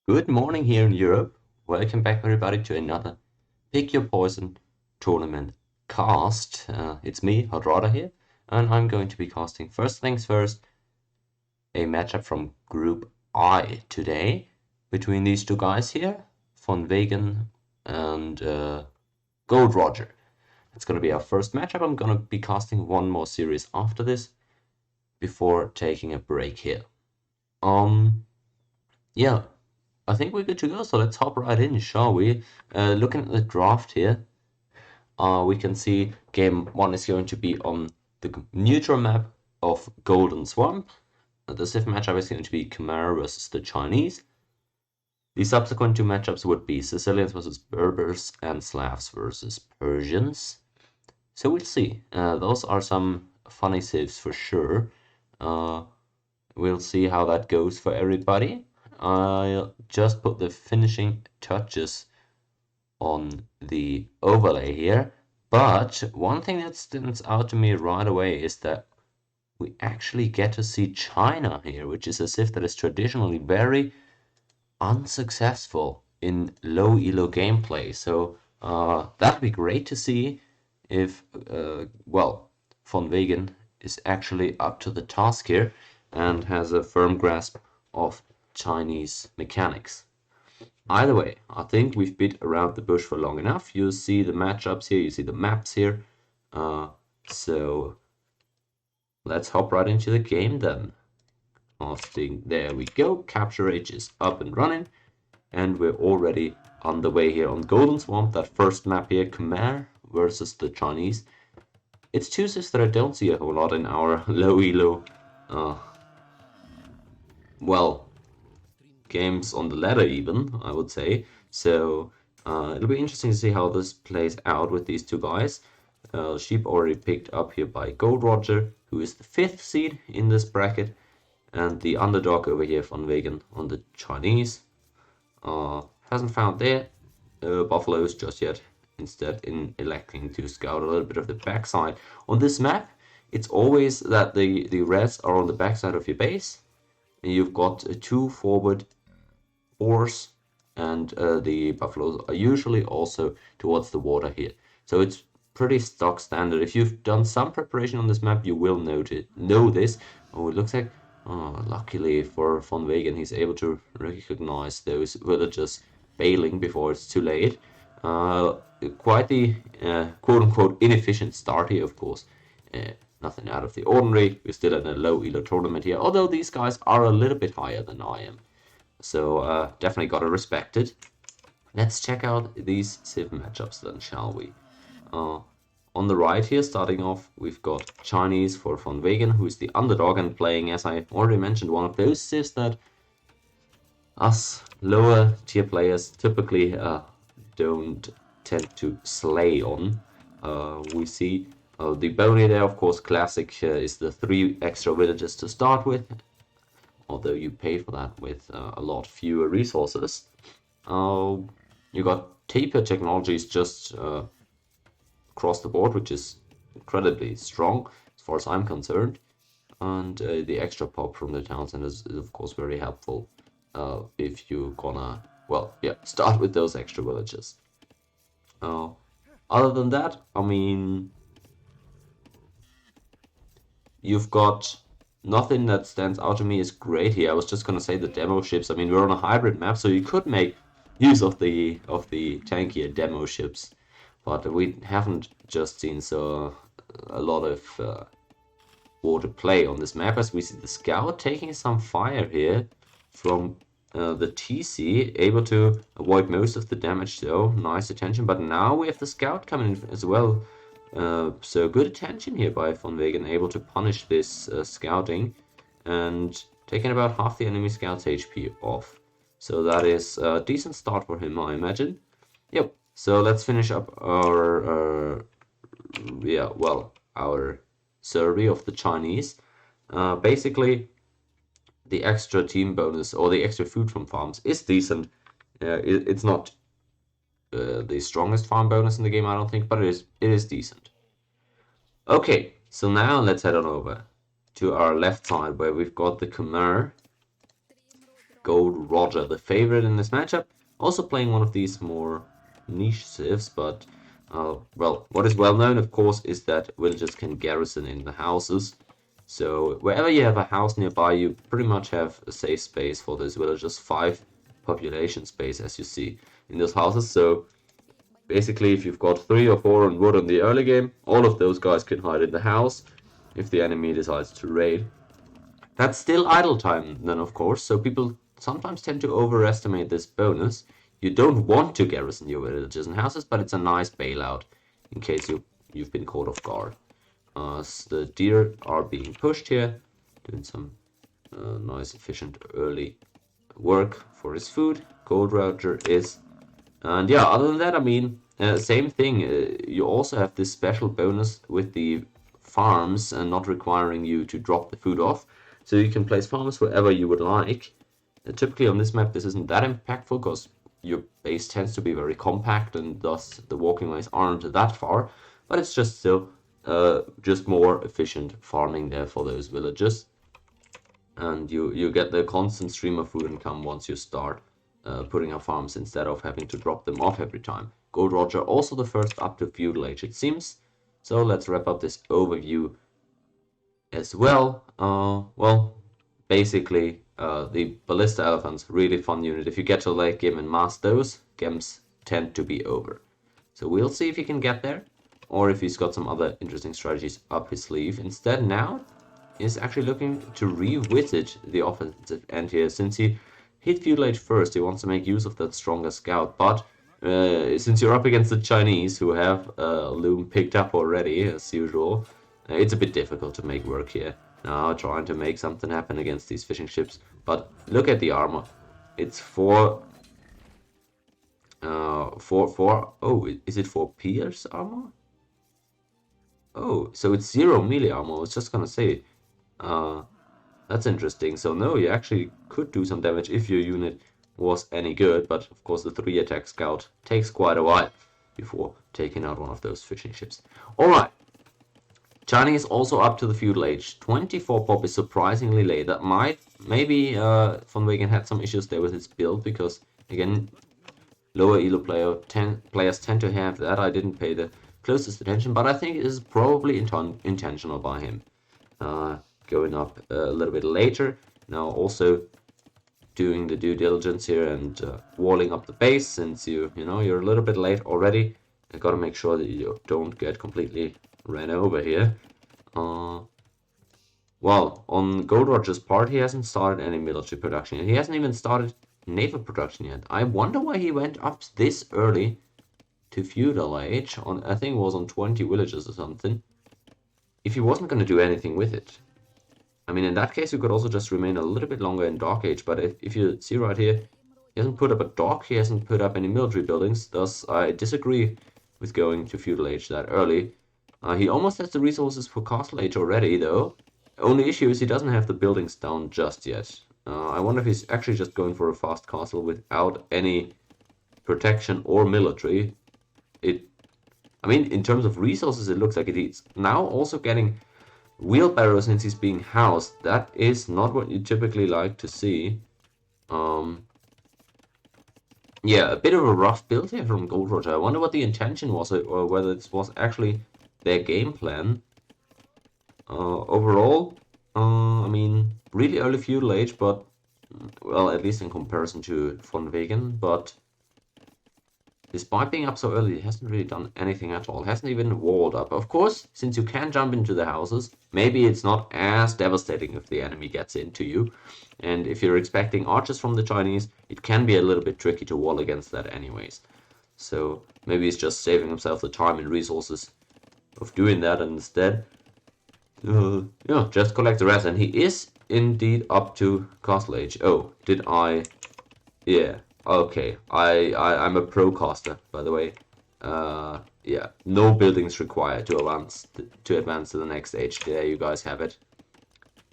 Good morning here in Europe. Welcome back everybody to another Pick Your Poison tournament cast. It's me, GoldRoger here, and I'm going to be casting first things first, a matchup from Group I today between these two guys here, VonWegen and GoldRoger. It's going to be our first matchup. I'm going to be casting one more series after this before taking a break here. Yeah, I think we're good to go, so let's hop right in, shall we? Looking at the draft here, we can see game 1 is going to be on the neutral map of Golden Swamp. The Civ matchup is going to be Khmer versus the Chinese. The subsequent two matchups would be Sicilians versus Berbers and Slavs versus Persians. So we'll see. Those are some funny civs for sure. We'll see how that goes for everybody. I'll just put the finishing touches on the overlay here, but one thing that stands out to me right away is that we actually get to see China here, which is a civ that is traditionally very unsuccessful in low elo gameplay. So that'd be great to see if, VonWegen is actually up to the task here and has a firm grasp of Chinese mechanics. Either way, I think we've beat around the bush for long enough. You see the matchups here, you see the maps here. So let's hop right into the game then. Casting, there we go. Capture Age is up and running. And we're already on the way here on Golden Swamp, that first map here, Khmer versus the Chinese. It's two civs that I don't see a whole lot in our low elo, games on the ladder even, I would say. So it'll be interesting to see how this plays out with these two guys. Sheep already picked up here by GoldRoger, who is the 5th seed in this bracket, and the underdog over here, VonWegen, on the Chinese. Hasn't found their buffaloes just yet, instead in electing to scout a little bit of the backside. On this map, it's always that the reds are on the backside of your base, and you've got two forward fours, and the buffaloes are usually also towards the water here. So it's pretty stock standard. If you've done some preparation on this map, you will know this. Oh, it looks like, luckily for VonWegen, he's able to recognize those villagers bailing before it's too late. Quite the quote-unquote inefficient start here, of course. Nothing out of the ordinary. We're still in a low elo tournament here, although these guys are a little bit higher than I am. So definitely gotta respect it. Let's check out these civ matchups then, shall we? On the right here, starting off, we've got Chinese for VonWegen, who is the underdog and playing, as I already mentioned, one of those civs that us lower tier players typically don't tend to slay on. We see the bounty there, of course, classic is the 3 extra villages to start with, although you pay for that with a lot fewer resources. You got taper technologies just across the board, which is incredibly strong as far as I'm concerned, and the extra pop from the town center is of course very helpful if you're gonna, start with those extra villages. Other than that, I mean, you've got nothing that stands out to me as great here. I was just gonna say the demo ships. I mean, we're on a hybrid map, so you could make use of the tankier demo ships, but we haven't just seen a lot of water play on this map, as we see the scout taking some fire here from the TC, able to avoid most of the damage though. Nice attention, but now we have the scout coming in as well. So good attention here by VonWegen, able to punish this scouting and taking about half the enemy scout's HP off. So that is a decent start for him, I imagine. Yep, so let's finish up our survey of the Chinese. Basically, the extra team bonus or the extra food from farms is decent. It's not the strongest farm bonus in the game, I don't think, but it is decent. Okay, so now let's head on over to our left side, where we've got the Khmer GoldRoger, the favorite in this matchup. Also playing one of these more niche civs, but well, what is well known, of course, is that villagers can garrison in the houses. So wherever you have a house nearby, you pretty much have a safe space for those villagers. 5 population space, as you see in those houses. So basically, if you've got 3 or 4 on wood in the early game, all of those guys can hide in the house if the enemy decides to raid. That's still idle time then, of course, so people sometimes tend to overestimate this bonus. You don't want to garrison your villages and houses, but it's a nice bailout in case you've been caught off guard. The deer are being pushed here, doing some nice, efficient early work for his food. GoldRoger is. And yeah, other than that, I mean, same thing. You also have this special bonus with the farms and not requiring you to drop the food off. So you can place farms wherever you would like. Typically on this map, this isn't that impactful because your base tends to be very compact and thus the walking ways aren't that far. But it's just still just more efficient farming there for those villages. And you get the constant stream of food income once you start putting up farms instead of having to drop them off every time. GoldRoger also the first up to feudal age, it seems. So let's wrap up this overview as well. Well, basically, the Ballista Elephants, really fun unit. If you get to late game and mask those, games tend to be over. So we'll see if he can get there, or if he's got some other interesting strategies up his sleeve. Instead now, he's actually looking to revisit the offensive end here. Since he hit feudal age first, he wants to make use of that stronger scout, but since you're up against the Chinese, who have Loom picked up already, as usual, it's a bit difficult to make work here. Now trying to make something happen against these fishing ships, but look at the armor. It's oh, is it 4 pierce armor? Oh, so it's 0 melee armor. I was just gonna say, that's interesting. So no, you actually could do some damage if your unit was any good, but of course the 3 attack scout takes quite a while before taking out one of those fishing ships. Alright, Chinese also up to the feudal age. 24 pop is surprisingly late. That maybe VonWegen had some issues there with its build, because again, lower elo players tend to have that. I didn't pay the closest attention, but I think it is probably intentional by him. Going up a little bit later. Now also doing the due diligence here and walling up the base, since you're a little bit late already. I gotta make sure that you don't get completely ran over here. Well, on GoldRoger's part, he hasn't started any military production yet. He hasn't even started naval production yet. I wonder why he went up this early to feudal age on, I think it was on 20 villages or something, if he wasn't going to do anything with it. I mean, in that case, you could also just remain a little bit longer in Dark Age, but if you see right here, he hasn't put up a dock, he hasn't put up any military buildings, thus I disagree with going to feudal age that early. He almost has the resources for castle age already, though. Only issue is he doesn't have the buildings down just yet. I wonder if he's actually just going for a fast castle without any protection or military. I mean, in terms of resources, it looks like it is now also getting wheelbarrows since he's being housed. That is not what you typically like to see. Yeah, a bit of a rough build here from GoldRoger. I wonder what the intention was, or whether this was actually their game plan. Overall, I mean, really early feudal age, but, well, at least in comparison to VonWegen, but despite being up so early, it hasn't really done anything at all. It hasn't even walled up. Of course, since you can jump into the houses, maybe it's not as devastating if the enemy gets into you. And if you're expecting archers from the Chinese, it can be a little bit tricky to wall against that anyways. So maybe he's just saving himself the time and resources of doing that, and instead, yeah, just collect the rest. And he is indeed up to castle age. Oh, did I? Yeah. Okay, I'm a pro caster, by the way. Yeah, no buildings required to advance to the next stage. There you guys have it.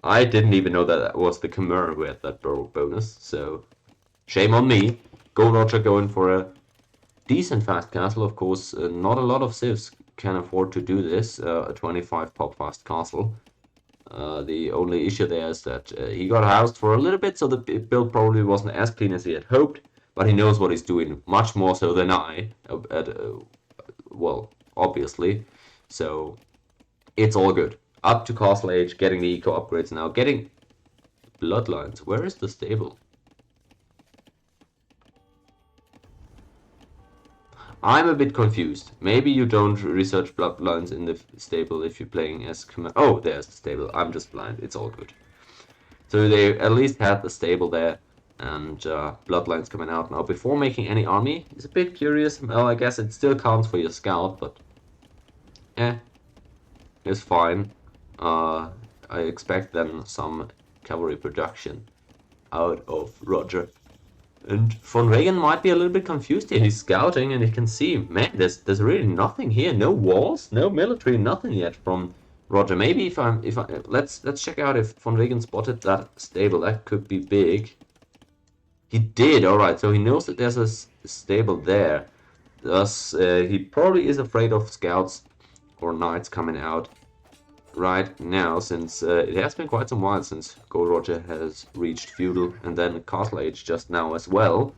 I didn't even know that was the Khmer who had that bonus, so shame on me. GoldRoger going for a decent fast castle, of course. Not a lot of civs can afford to do this. A 25 pop fast castle. The only issue there is that he got housed for a little bit, so the build probably wasn't as clean as he had hoped, but he knows what he's doing, much more so than I, well, obviously. So it's all good. Up to Castle Age, getting the eco upgrades now, getting bloodlines. Where is the stable? I'm a bit confused. Maybe you don't research bloodlines in the stable if you're playing as... Oh, there's the stable. I'm just blind. It's all good. So they at least had the stable there, and bloodlines coming out now. Before making any army, it's a bit curious. Well, I guess it still counts for your scout, but... it's fine. I expect then some cavalry production out of Roger. And VonWegen might be a little bit confused here. He's scouting and he can see, man, there's really nothing here. No walls, no military, nothing yet from Roger. Maybe let's check out if VonWegen spotted that stable. That could be big. He did, alright, so he knows that there's a stable there. Thus, he probably is afraid of scouts or knights coming out right now, since it has been quite some while since GoldRoger has reached feudal, and then Castle Age just now as well.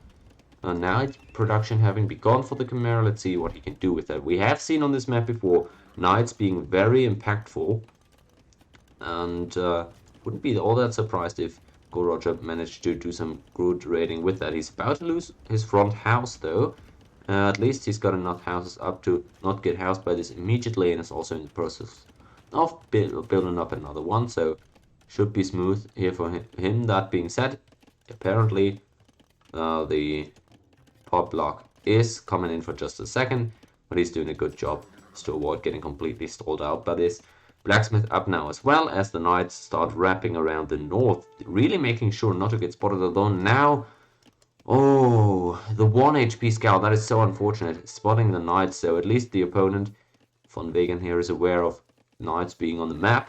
Now it's production having begun for the Chimera. Let's see what he can do with that. We have seen on this map before knights being very impactful, and wouldn't be all that surprised if GoldRoger managed to do some good raiding with that. He's about to lose his front house though. At least he's got enough houses up to not get housed by this immediately, and is also in the process of building up another one, so should be smooth here for him. That being said, apparently the pop block is coming in for just a second, but he's doing a good job to avoid getting completely stalled out by this. Blacksmith up now as well, as the knights start wrapping around the north, really making sure not to get spotted. Although now, oh, the 1 HP scout, that is so unfortunate, spotting the knights. So at least the opponent, VonWegen here, is aware of knights being on the map.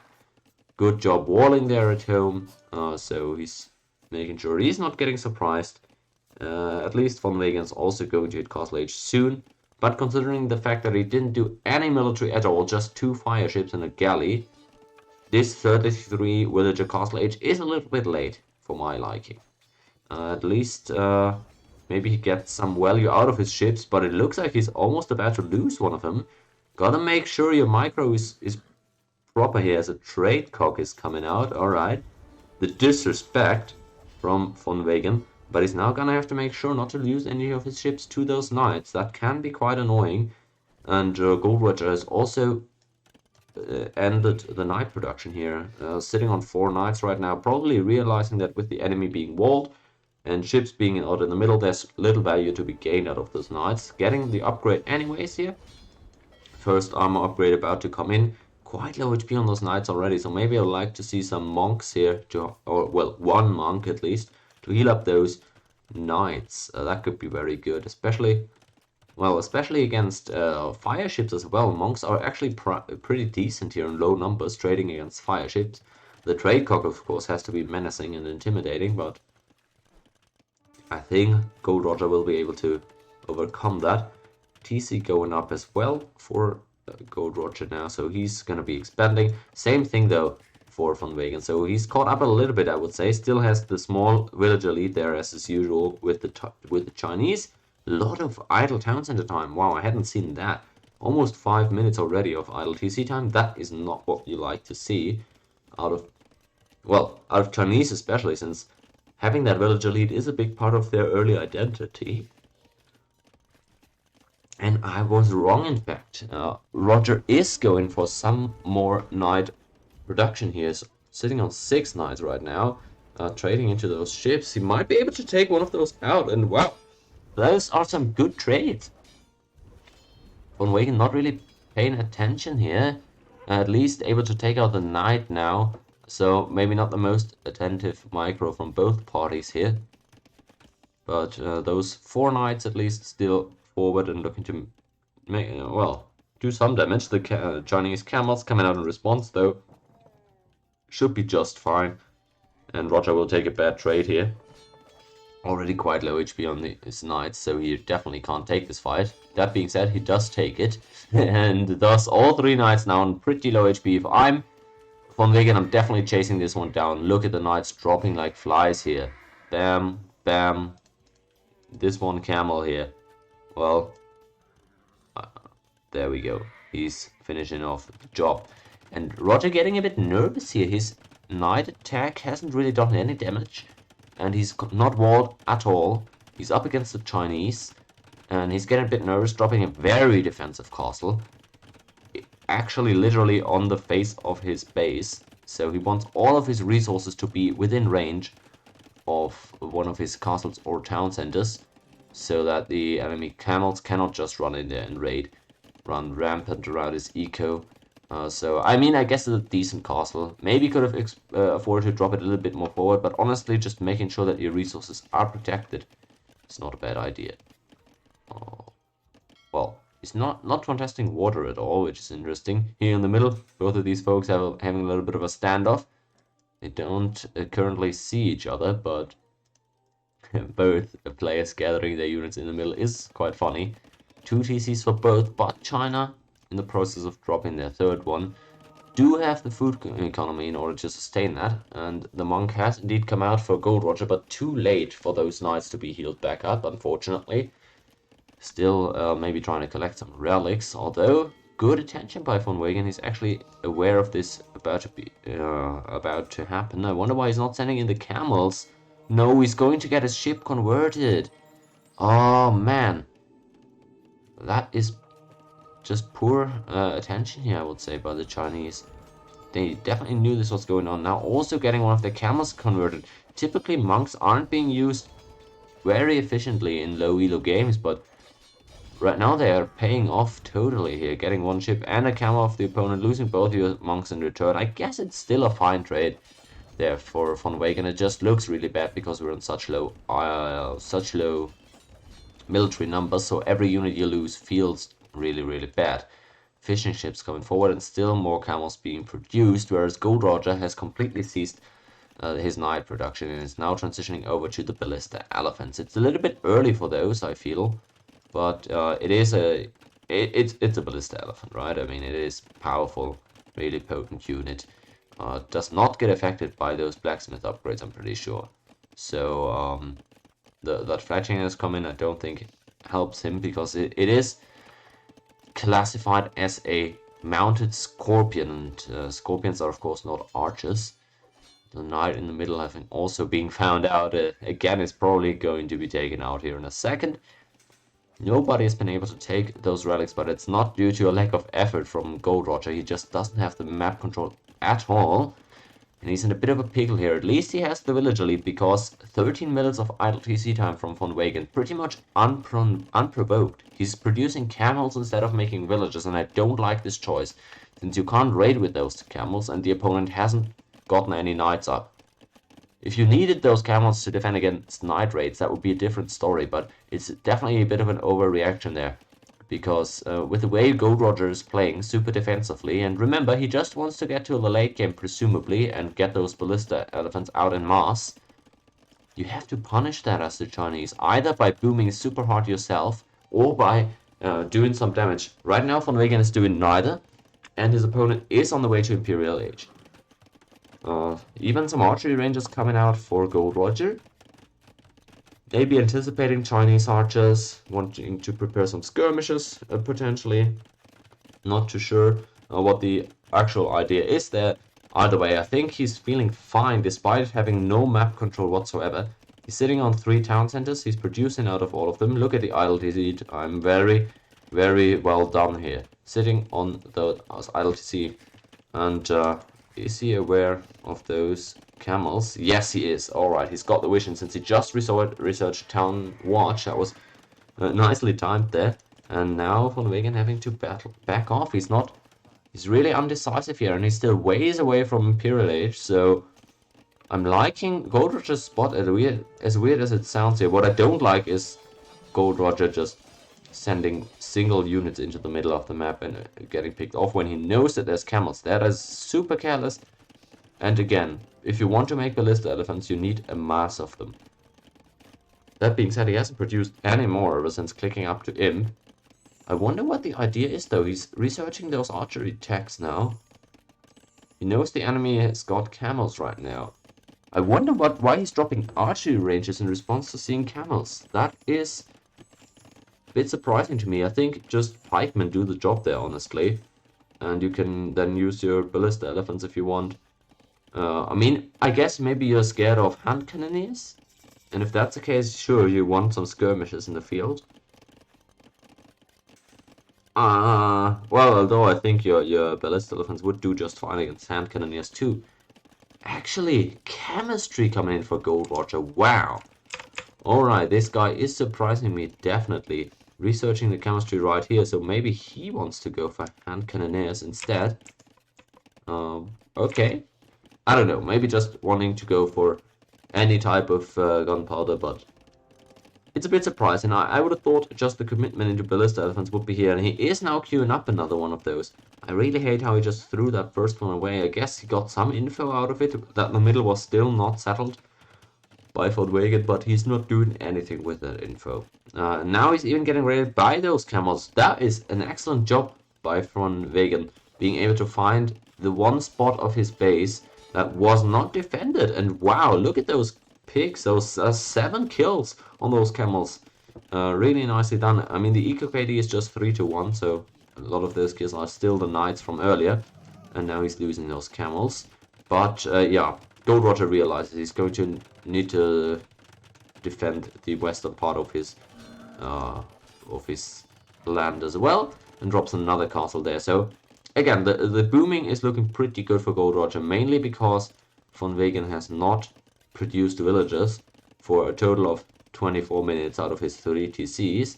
Good job walling there at home, so he's making sure he's not getting surprised. At least VonWegen's also going to hit Castle Age soon, but considering the fact that he didn't do any military at all, just 2 fire ships and a galley, this 33 villager Castle Age is a little bit late for my liking. At least maybe he gets some value out of his ships, but it looks like he's almost about to lose one of them. Gotta make sure your micro is proper here, as a trade cock is coming out. Alright, the disrespect from VonWegen, but he's now gonna have to make sure not to lose any of his ships to those knights. That can be quite annoying. And GoldRoger has also ended the knight production here, sitting on 4 knights right now, probably realizing that with the enemy being walled and ships being out in the middle, there's little value to be gained out of those knights. Getting the upgrade anyways here. First armor upgrade about to come in. Quite low HP on those knights already, so maybe I'd like to see some monks here, or well, 1 monk at least, to heal up those knights. That could be very good, especially against fire ships as well. Monks are actually pretty decent here in low numbers, trading against fire ships. The trade cock, of course, has to be menacing and intimidating, but I think GoldRoger will be able to overcome that. TC going up as well for GoldRoger now, so he's gonna be expanding. Same thing though for VonWegen, so he's caught up a little bit, I would say. Still has the small villager lead there as is usual with the Chinese. A lot of idle town center time. Wow, I hadn't seen that. Almost 5 minutes already of idle TC time. That is not what you like to see out of Chinese, especially since having that villager lead is a big part of their early identity. And I was wrong, in fact. Roger is going for some more knight production here. He's sitting on 6 knights right now, trading into those ships. He might be able to take one of those out, and wow, those are some good trades. VonWegen not really paying attention here, at least able to take out the knight now, so maybe not the most attentive micro from both parties here. But those 4 knights at least still forward and looking to make, do some damage. The Chinese camels coming out in response though should be just fine, and Roger will take a bad trade here. Already quite low HP on his knights, so he definitely can't take this fight. That being said, he does take it, and thus all 3 knights now on pretty low HP. If I'm VonWegen, I'm definitely chasing this one down. Look at the knights dropping like flies here. Bam, bam. This one camel here. Well, there we go. He's finishing off the job. And Roger getting a bit nervous here. His knight attack hasn't really done any damage. And he's not walled at all. He's up against the Chinese. And he's getting a bit nervous, dropping a very defensive castle. Actually, literally on the face of his base. So he wants all of his resources to be within range of one of his castles or town centers. So that the enemy camels cannot just run in there and run rampant around his eco. So, I mean, I guess it's a decent castle. Maybe could have afforded to drop it a little bit more forward, but honestly, just making sure that your resources are protected is not a bad idea. Well, he's not contesting water at all, which is interesting. Here in the middle, both of these folks having a little bit of a standoff. They don't currently see each other, but both players gathering their units in the middle is quite funny. 2 TCs for both, but China, in the process of dropping their third one, do have the food economy in order to sustain that. And the monk has indeed come out for GoldRoger, but too late for those knights to be healed back up, unfortunately. Still maybe trying to collect some relics, although good attention by VonWegen. He's actually aware of this about to happen. I wonder why he's not sending in the camels. No, he's going to get his ship converted. Oh man, that is just poor attention here, I would say, by the Chinese. They definitely knew this was going on. Now also getting one of their camels converted. Typically monks aren't being used very efficiently in low elo games, but right now they are paying off totally here. Getting one ship and a camel off the opponent, losing both your monks in return. I guess it's still a fine trade there for VonWegen. It just looks really bad because we're on such low military numbers, so every unit you lose feels really bad. Fishing ships coming forward and still more camels being produced, whereas GoldRoger has completely ceased his knight production and is now transitioning over to the ballista elephants. It's a little bit early for those, I feel, but it's a ballista elephant, right? I mean, it is powerful, really potent unit. Does not get affected by those blacksmith upgrades, I'm pretty sure. So that fletching has come in, I don't think helps him, because it is classified as a mounted scorpion, and scorpions are of course not archers. The knight in the middle having also been found out again is probably going to be taken out here in a second. Nobody has been able to take those relics, but it's not due to a lack of effort from GoldRoger. He just doesn't have the map control at all. And he's in a bit of a pickle here. At least he has the villager lead, because 13 minutes of idle TC time from VonWegen, pretty much unprovoked. He's producing camels instead of making villagers, and I don't like this choice, since you can't raid with those camels and the opponent hasn't gotten any knights up. If you needed those camels to defend against knight raids, that would be a different story, but it's definitely a bit of an overreaction there. Because with the way GoldRoger is playing super defensively, and remember, he just wants to get to the late game presumably and get those ballista elephants out en masse. You have to punish that as the Chinese, either by booming super hard yourself or by doing some damage. Right now VonWegen is doing neither, and his opponent is on the way to Imperial Age. Even some archery rangers coming out for GoldRoger. Maybe anticipating Chinese archers, wanting to prepare some skirmishes, potentially. Not too sure what the actual idea is there. Either way, I think he's feeling fine despite having no map control whatsoever. He's sitting on 3 town centers, he's producing out of all of them. Look at the idle TC, I'm very well done here. Sitting on the idle TC. And is he aware of those camels? Yes, he is. Alright, he's got the vision since he just researched Town Watch. That was nicely timed there. And now VonWegen having to back off. He's really undecisive here, and he's still ways away from Imperial Age, so I'm liking GoldRoger's spot, as weird as it sounds here. What I don't like is GoldRoger just sending single units into the middle of the map and getting picked off when he knows that there's camels. That is super careless. And again, if you want to make ballista elephants, you need a mass of them. That being said, he hasn't produced any more ever since clicking up to Imp. I wonder what the idea is though. He's researching those archery techs now. He knows the enemy has got camels right now. I wonder why he's dropping archery ranges in response to seeing camels. That is a bit surprising to me. I think just pikemen do the job there, honestly. And you can then use your ballista elephants if you want. I mean, I guess maybe you're scared of hand cannoneers? And if that's the case, sure, you want some skirmishes in the field. Well, although I think your ballista elephants would do just fine against hand cannoneers too. Actually, chemistry coming in for GoldRoger. Wow. Alright, this guy is surprising me, definitely. Researching the chemistry right here, so maybe he wants to go for hand cannoneers instead. Okay. I don't know, maybe just wanting to go for any type of gunpowder, but it's a bit surprising. I would have thought just the commitment into ballista elephants would be here, and he is now queuing up another one of those. I really hate how he just threw that first one away. I guess he got some info out of it, that the middle was still not settled by VonWegen, but he's not doing anything with that info. Now he's even getting ready to buy those camels. That is an excellent job by VonWegen, being able to find the one spot of his base that was not defended. And wow, look at those pigs, those 7 kills on those camels. Really nicely done. I mean, the eco KD is just 3-1, so a lot of those kills are still the knights from earlier. And now he's losing those camels. But yeah, GoldRoger realizes he's going to need to defend the western part of his land as well, and drops another castle there. So again, the booming is looking pretty good for GoldRoger, mainly because VonWegen has not produced villagers for a total of 24 minutes out of his 3 TCs.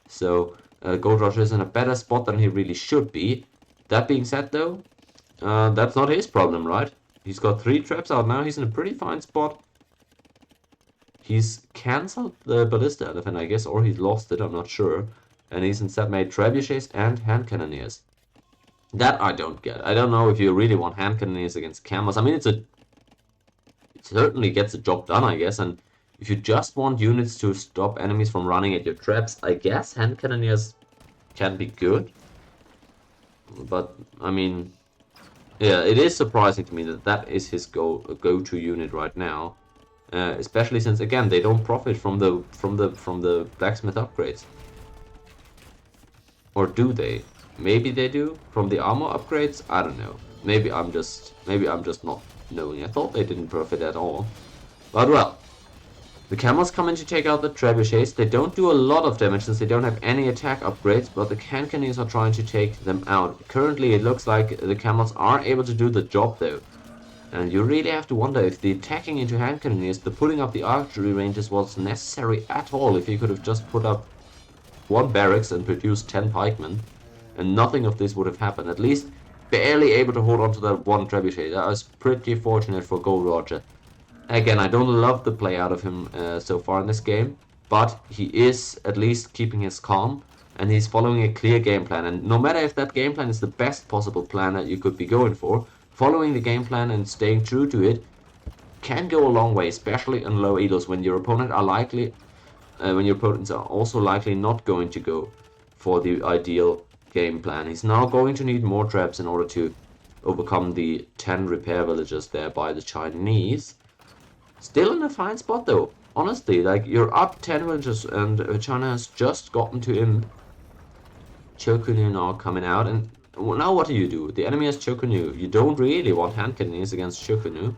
So GoldRoger is in a better spot than he really should be. That being said though, that's not his problem, right? He's got 3 traps out now, he's in a pretty fine spot. He's cancelled the ballista elephant, I guess, or he's lost it, I'm not sure. And he's instead made trebuchets and hand cannoneers. That I don't get. I don't know if you really want hand cannoneers against camels. I mean, it certainly gets the job done, I guess. And if you just want units to stop enemies from running at your traps, I guess hand cannoneers can be good. But, I mean, yeah, it is surprising to me that that is his go-to unit right now. Especially since, again, they don't profit from the blacksmith upgrades. Or do they? Maybe they do from the armor upgrades. I don't know. Maybe I'm just not knowing. I thought they didn't profit at all. But well, the camels come in to take out the trebuchets. They don't do a lot of damage since they don't have any attack upgrades, but the cannoneers are trying to take them out. Currently, it looks like the camels are able to do the job though. And you really have to wonder if the attacking into hand cannoneers, the putting up the archery ranges was necessary at all. If you could have just put up 1 barracks and produced 10 pikemen, and nothing of this would have happened. At least barely able to hold on to that 1 trebuchet. That was pretty fortunate for GoldRoger. Again, I don't love the play out of him so far in this game, but he is at least keeping his calm, and he's following a clear game plan. And no matter if that game plan is the best possible plan that you could be going for, following the game plan and staying true to it can go a long way, especially in low elos when your opponents are also likely not going to go for the ideal game plan. He's now going to need more traps in order to overcome the 10 repair villages there by the Chinese. Still in a fine spot though. Honestly, like, you're up 10 villages and China has just gotten to him. Chokunu now coming out, and now what do? The enemy has Chokunu. You don't really want hand cannoneers against Chokunu.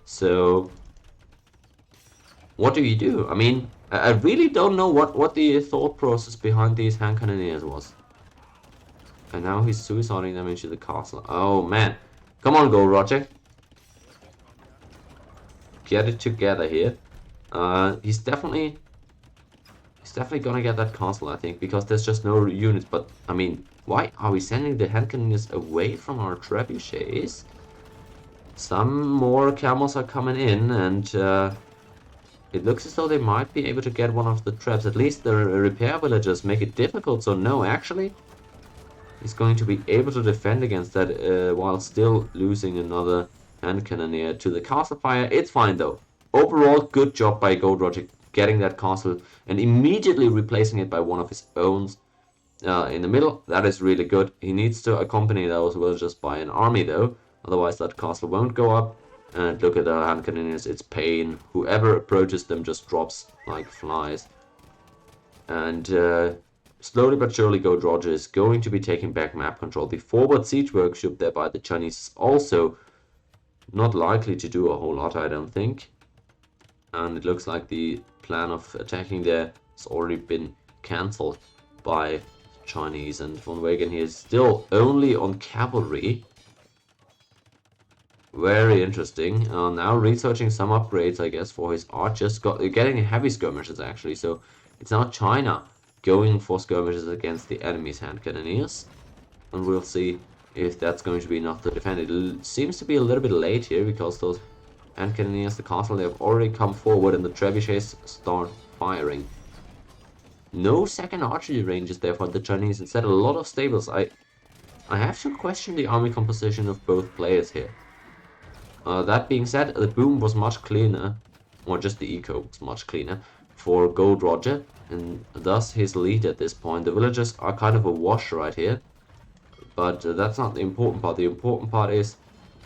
So what do? I mean, I really don't know what the thought process behind these hand cannoneers was. And now he's suiciding them into the castle. Oh man. Come on, GoldRoger. Get it together here. He's definitely gonna get that castle, I think, because there's just no units. But I mean, why are we sending the hand cannoneers away from our trebuchets? Some more camels are coming in, and it looks as though they might be able to get one of the traps. At least the repair villagers make it difficult. So no, actually, he's going to be able to defend against that while still losing another hand cannoneer to the castle fire. It's fine though. Overall, good job by GoldRoger getting that castle and immediately replacing it by one of his own in the middle. That is really good. He needs to accompany those villagers by an army though. Otherwise that castle won't go up. And look at the hand cannoneers, it's pain. Whoever approaches them just drops like flies. And slowly but surely GoldRoger is going to be taking back map control. The forward siege workshop there by the Chinese is also not likely to do a whole lot, I don't think. And it looks like the plan of attacking there has already been cancelled by the Chinese. And VonWegen here is still only on cavalry. Very interesting. Now researching some upgrades, I guess, for his archers. Getting heavy skirmishers, actually. So it's now China going for skirmishes against the enemy's hand cannoneers. And we'll see if that's going to be enough to defend. It seems to be a little bit late here, because those hand cannoneers, the castle, they have already come forward and the trebuchets start firing. No second archery ranges there for the Chinese. Instead, a lot of stables. I have to question the army composition of both players here. That being said, the boom was much cleaner, or just the eco was much cleaner, for GoldRoger, and thus his lead at this point. The villagers are kind of a wash right here, but that's not the important part. The important part is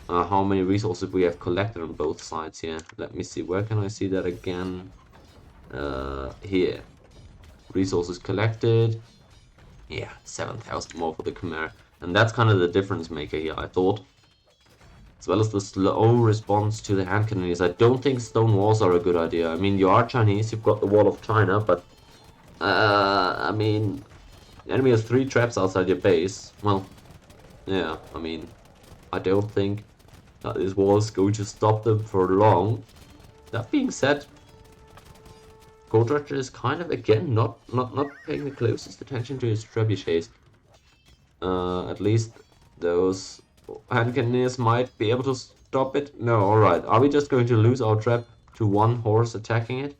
how many resources we have collected on both sides here. Let me see, where can I see that again? Here. Resources collected. Yeah, 7,000 more for the Khmer, and that's kind of the difference maker here, I thought. As well as the slow response to the hand cannoneers. I don't think stone walls are a good idea. I mean, you are Chinese, you've got the wall of China, but I mean, the enemy has 3 traps outside your base. Well, yeah, I mean, I don't think that this wall is going to stop them for long. That being said, GoldRoger is kind of, again, not paying the closest attention to his trebuchets. At least those hand cannoneers might be able to stop it. No, alright. Are we just going to lose our trap to one horse attacking it?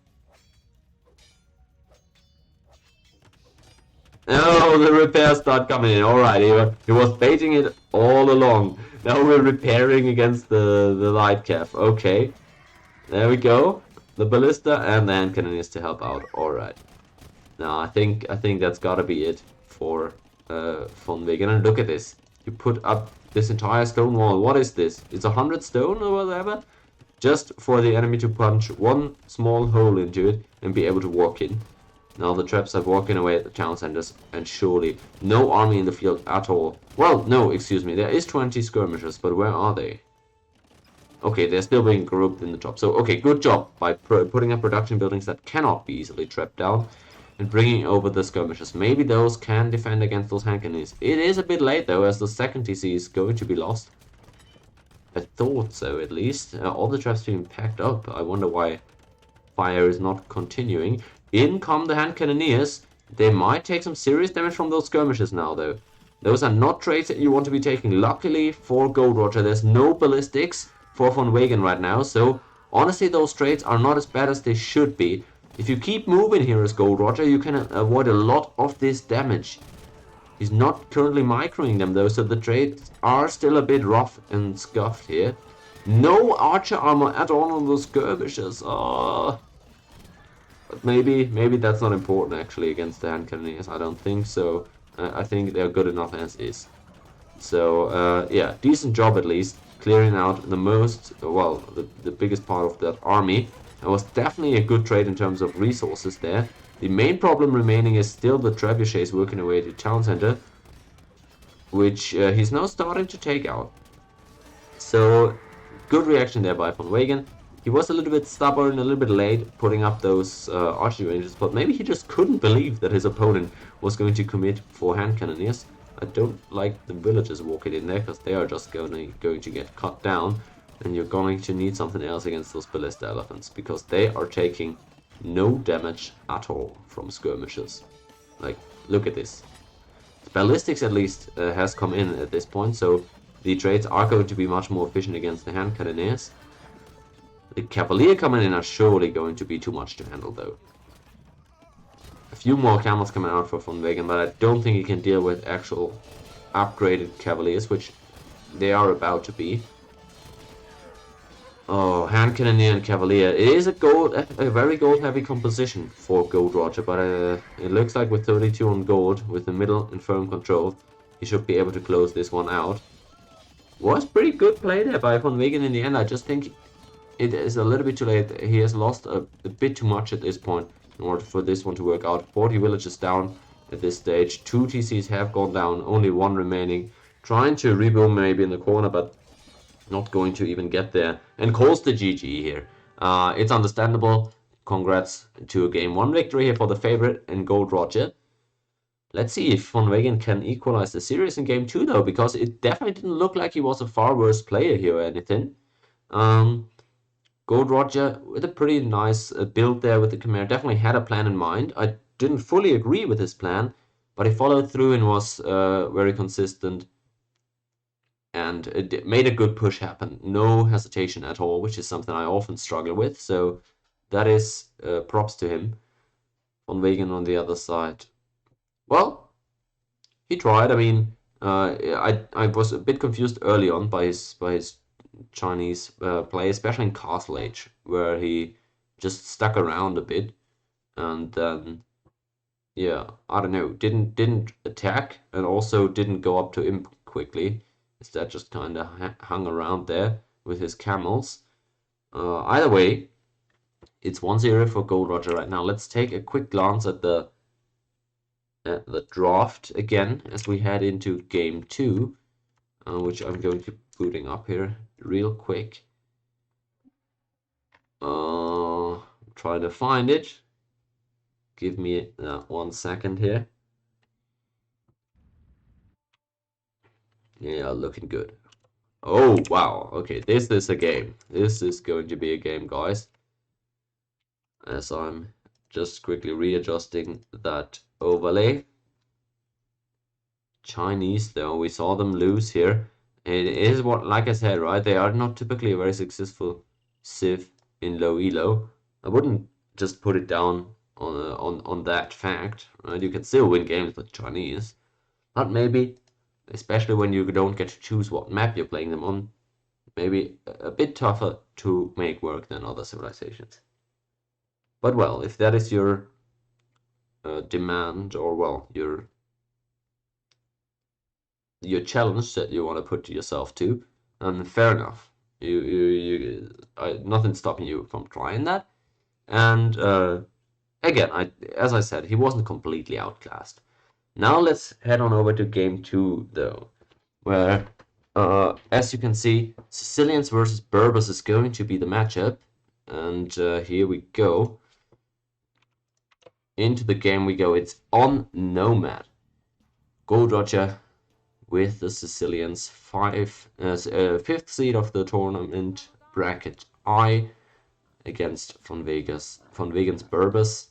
Oh, the repairs start coming in. Alright, he was baiting it all along. Now we're repairing against the light cav. Okay. There we go. The ballista and the hand cannoneers to help out. Alright. Now I think that's gotta be it for VonWegen. And look at this. You put up this entire stone wall. What is this? It's 100 stone or whatever? Just for the enemy to punch one small hole into it and be able to walk in. Now the traps are walking away at the town centers, and surely no army in the field at all. Well, no, excuse me. There is 20 skirmishers, but where are they? Okay, they're still being grouped in the top. So, okay, good job by putting up production buildings that cannot be easily trapped down. And bringing over the skirmishers. Maybe those can defend against those hand cannoneers. It is a bit late though, as the second TC is going to be lost. I thought so, at least. All the traps being packed up. I wonder why fire is not continuing. In come the hand cannoneers. They might take some serious damage from those skirmishers now though. Those are not traits that you want to be taking. Luckily for GoldRoger, there's no ballistics for VonWegen right now. So honestly, those traits are not as bad as they should be. If you keep moving here as GoldRoger, you can avoid a lot of this damage. He's not currently microing them though, so the traits are still a bit rough and scuffed here. No archer armor at all on those skirmishers. But maybe that's not important actually against the hand cannoneers. I don't think so. I think they're good enough as is. So yeah, decent job at least, clearing out the most, well, the biggest part of that army. It was definitely a good trade in terms of resources there. The main problem remaining is still the trebuchets working away to town center, which he's now starting to take out. So, good reaction there by VonWegen. He was a little bit stubborn, a little bit late putting up those archery ranges, but maybe he just couldn't believe that his opponent was going to commit for hand cannoneers. I don't like the villagers walking in there, because they are just going to get cut down. And you're going to need something else against those ballista elephants, because they are taking no damage at all from skirmishers. Like, look at this. The ballistics at least has come in at this point, so the traits are going to be much more efficient against the hand cannoneers. The cavalier coming in are surely going to be too much to handle though. A few more camels coming out for VonWegen, but I don't think he can deal with actual upgraded cavaliers, which they are about to be. Oh, hand cannoneer and cavalier. It is a very gold-heavy composition for GoldRoger, but it looks like with 32 on gold, with the middle in firm control, he should be able to close this one out. was pretty good play there by VonWegen in the end. I just think it is a little bit too late. He has lost a bit too much at this point in order for this one to work out. 40 villages down at this stage. 2 TCs have gone down, only 1 remaining. Trying to rebuild maybe in the corner, but not going to even get there. And calls the GG here. It's understandable. Congrats to a Game 1 victory here for the favorite and GoldRoger. Let's see if VonWegen can equalize the series in Game 2 though, because it definitely didn't look like he was a far worse player here or anything. GoldRoger with a pretty nice build there with the Chimera. Definitely had a plan in mind. I didn't fully agree with his plan, but he followed through and was very consistent. And it made a good push happen. No hesitation at all, which is something I often struggle with. So that is props to him. VonWegen on the other side. Well, he tried. I mean, I was a bit confused early on by his Chinese play, especially in Castle Age, where he just stuck around a bit, and then yeah, I don't know, didn't attack, and also didn't go up to imp quickly. Instead, just kind of hung around there with his camels. Either way, it's 1-0 for GoldRoger right now. Let's take a quick glance at the draft again as we head into Game 2, which I'm going to be booting up here real quick. I'm trying to find it. Give me 1 second here. Yeah, looking good. Oh, wow. Okay, this is a game. This is going to be a game, guys. As I'm just quickly readjusting that overlay. Chinese, though, we saw them lose here. It is what, like I said, right? They are not typically a very successful civ in low elo. I wouldn't just put it down on that fact, right? You can still win games with Chinese, but maybe, especially when you don't get to choose what map you're playing them on, maybe a bit tougher to make work than other civilizations. But well, if that is your demand, or well, your challenge that you want to put yourself to, and fair enough. Nothing's stopping you from trying that. And again, as I said, he wasn't completely outclassed. Now let's head on over to Game 2, though, where, as you can see, Sicilians versus Berbers is going to be the matchup. And here we go. Into the game we go. It's on Nomad. GoldRoger with the Sicilians, fifth seed of the tournament bracket I, against VonWegen's Berbers,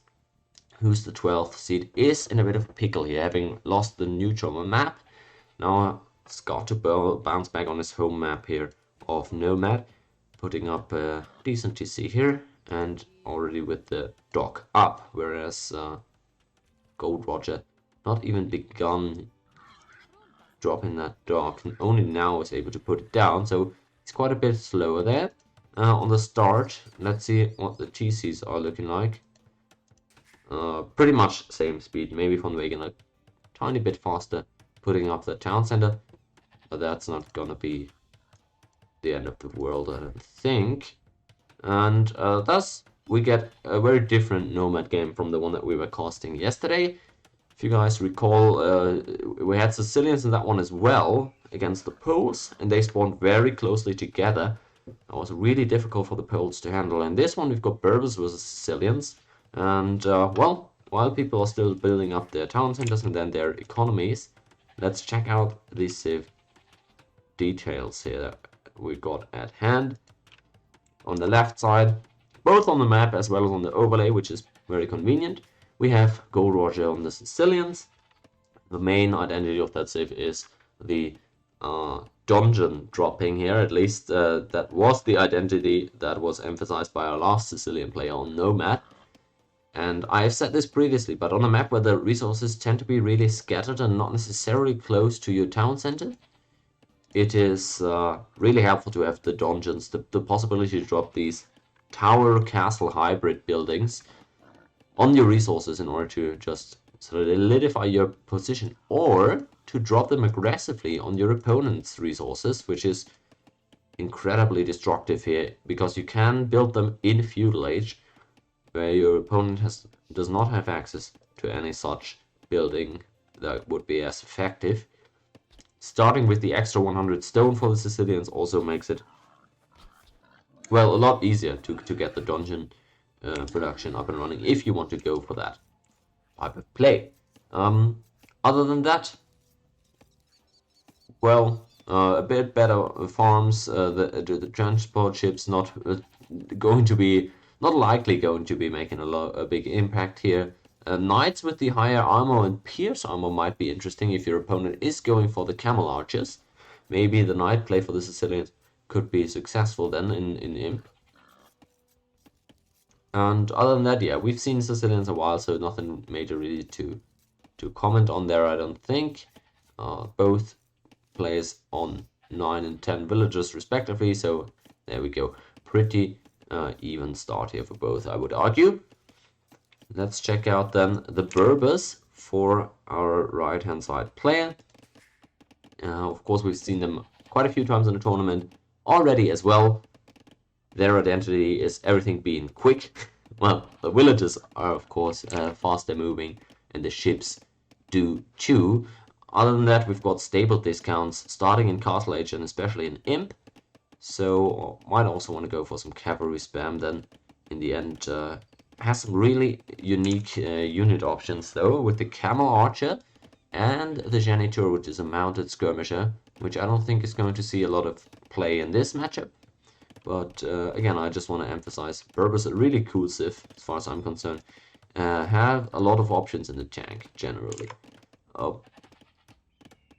who's the 12th seed, is in a bit of a pickle here, having lost the neutral map. Now it's got to bounce back on his home map here of Nomad, putting up a decent TC here, and already with the dock up, whereas GoldRoger not even begun dropping that dock, and only now is able to put it down, so it's quite a bit slower there. On the start, let's see what the TCs are looking like. Pretty much same speed, maybe VonWegen a tiny bit faster, putting up the town center, but that's not gonna be the end of the world, I don't think. And thus we get a very different Nomad game from the one that we were casting yesterday. If you guys recall, we had Sicilians in that one as well against the Poles, and they spawned very closely together. It was really difficult for the Poles to handle. And this one we've got Berbers versus Sicilians, and well, while people are still building up their town centers and then their economies, let's check out these civ details here that we got at hand. On the left side, both on the map as well as on the overlay, which is very convenient, we have GoldRoger on the Sicilians. The main identity of that civ is the dungeon dropping here, at least that was the identity that was emphasized by our last Sicilian player on Nomad. And I've said this previously, but on a map where the resources tend to be really scattered and not necessarily close to your town center, it is really helpful to have the dungeons, the possibility to drop these tower castle hybrid buildings on your resources in order to just solidify your position, or to drop them aggressively on your opponent's resources, which is incredibly destructive here, because you can build them in feudal age, where your opponent does not have access to any such building that would be as effective. Starting with the extra 100 stone for the Sicilians also makes it, well, a lot easier to get the dungeon production up and running if you want to go for that type of play. Other than that, well, a bit better farms. The transport ships not going to be, not likely going to be making a big impact here. Knights with the higher armor and pierce armor might be interesting if your opponent is going for the camel archers. Maybe the knight play for the Sicilians could be successful then in Imp. And other than that, yeah, we've seen Sicilians a while, so nothing major really to comment on there, I don't think. Both plays on 9 and 10 villagers respectively, so there we go. Pretty even start here for both, I would argue. Let's check out then the Berbers for our right hand side player. Of course, we've seen them quite a few times in the tournament already as well. Their identity is everything being quick. Well, the villages are of course faster moving, and the ships do too. Other than that, we've got stable discounts starting in Castle Age and especially in Imp. So might also want to go for some cavalry spam then in the end. Has some really unique unit options though, with the Camel Archer and the Janitor, which is a mounted skirmisher, which I don't think is going to see a lot of play in this matchup. But again, I just want to emphasize, Berbers are a really cool civ, as far as I'm concerned. Have a lot of options in the tank, generally.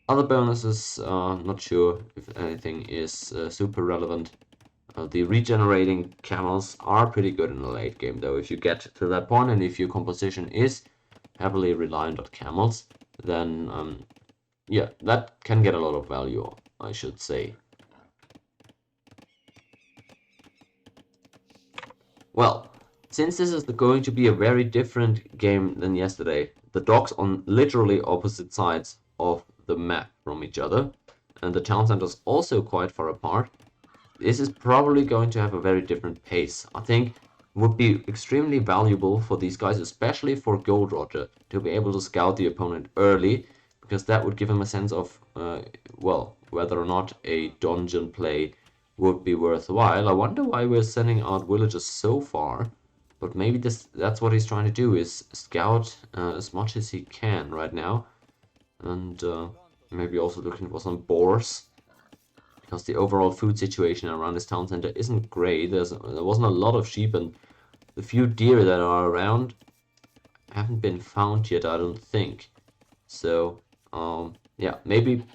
Other bonuses, not sure if anything is super relevant. The regenerating camels are pretty good in the late game, though. If you get to that point, and if your composition is heavily reliant on camels, then yeah, that can get a lot of value, I should say. Well, since this is going to be a very different game than yesterday, the docks on literally opposite sides of the map from each other, and the town centers also quite far apart, this is probably going to have a very different pace. I think would be extremely valuable for these guys, especially for GoldRoger, to be able to scout the opponent early, because that would give him a sense of, well, whether or not a dungeon play would be worthwhile. I wonder why we're sending out villagers so far, but maybe that's what he's trying to do, is scout as much as he can right now, and maybe also looking for some boars, because the overall food situation around this town center isn't great. There wasn't a lot of sheep, and the few deer that are around haven't been found yet, I don't think. So, yeah, maybe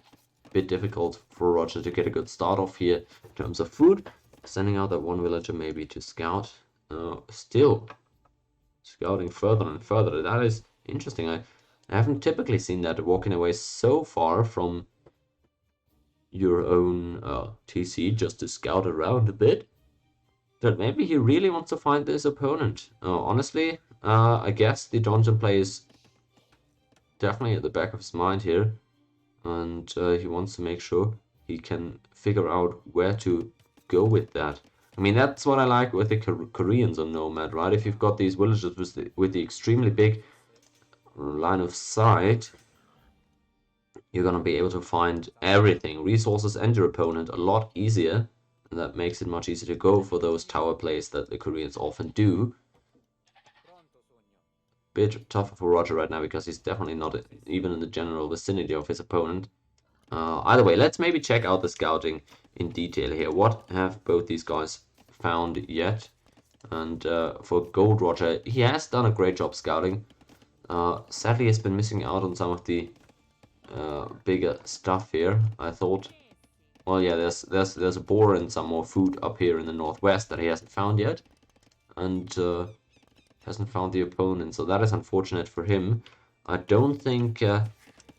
a bit difficult for Roger to get a good start off here in terms of food. Sending out that one villager maybe to scout. Still scouting further and further. That is interesting. I haven't typically seen that, walking away so far from your own TC just to scout around a bit. But maybe he really wants to find this opponent. Honestly, I guess the dungeon play is definitely at the back of his mind here, and he wants to make sure he can figure out where to go with that. I mean, that's what I like with the Koreans on Nomad, right? If you've got these villagers with the extremely big line of sight, you're going to be able to find everything, resources and your opponent, a lot easier. And that makes it much easier to go for those tower plays that the Koreans often do. Bit tougher for Roger right now, because he's definitely not even in the general vicinity of his opponent. Either way, let's maybe check out the scouting in detail here. What have both these guys found yet? And for GoldRoger, he has done a great job scouting. Sadly, he's been missing out on some of the bigger stuff here. I thought, well, yeah, there's a boar and some more food up here in the northwest that he hasn't found yet, and hasn't found the opponent, so that is unfortunate for him. I don't think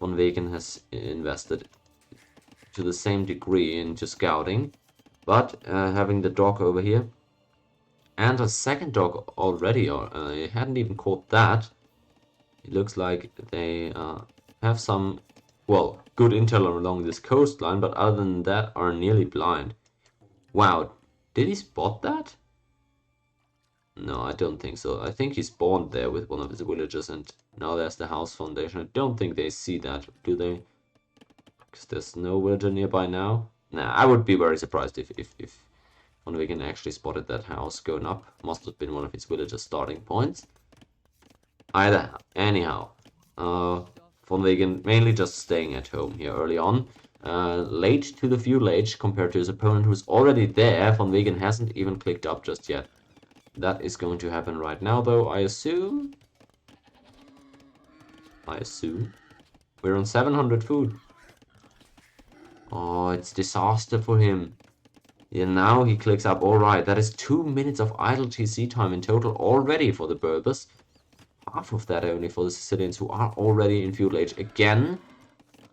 VonWegen has invested to the same degree into scouting, but having the dog over here and a second dog already, he hadn't even caught that, It looks like they have some, well, good intel along this coastline, but other than that are nearly blind. Wow, did he spot that? No, I don't think so. I think he spawned there with one of his villagers, and now there's the house foundation. I don't think they see that, do they? Because there's no villager nearby now. Nah, I would be very surprised if VonWegen actually spotted that house going up. Must have been one of his villagers' starting points. Anyhow, VonWegen mainly just staying at home here early on. Late to the feudal age compared to his opponent who's already there. VonWegen hasn't even clicked up just yet. That is going to happen right now, though, I assume. We're on 700 food. Oh, it's disaster for him. Yeah, now he clicks up. Alright, that is 2 minutes of idle TC time in total already for the Berbers. Half of that only for the Sicilians who are already in feudal age. Again,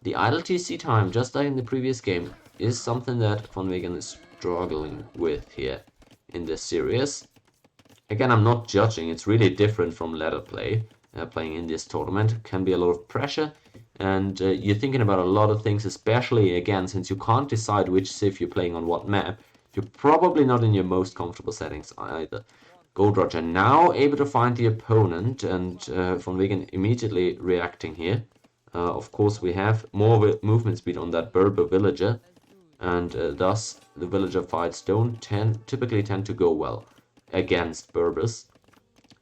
the idle TC time, just like in the previous game, is something that VonWegen is struggling with here in this series. Again, I'm not judging, it's really different from ladder play. Playing in this tournament can be a lot of pressure, and you're thinking about a lot of things, especially, again, since you can't decide which civ you're playing on what map, you're probably not in your most comfortable settings either. GoldRoger now able to find the opponent, and VonWegen immediately reacting here. Of course, we have more movement speed on that Berber villager, and thus the villager fights don't typically tend to go well against Berbers,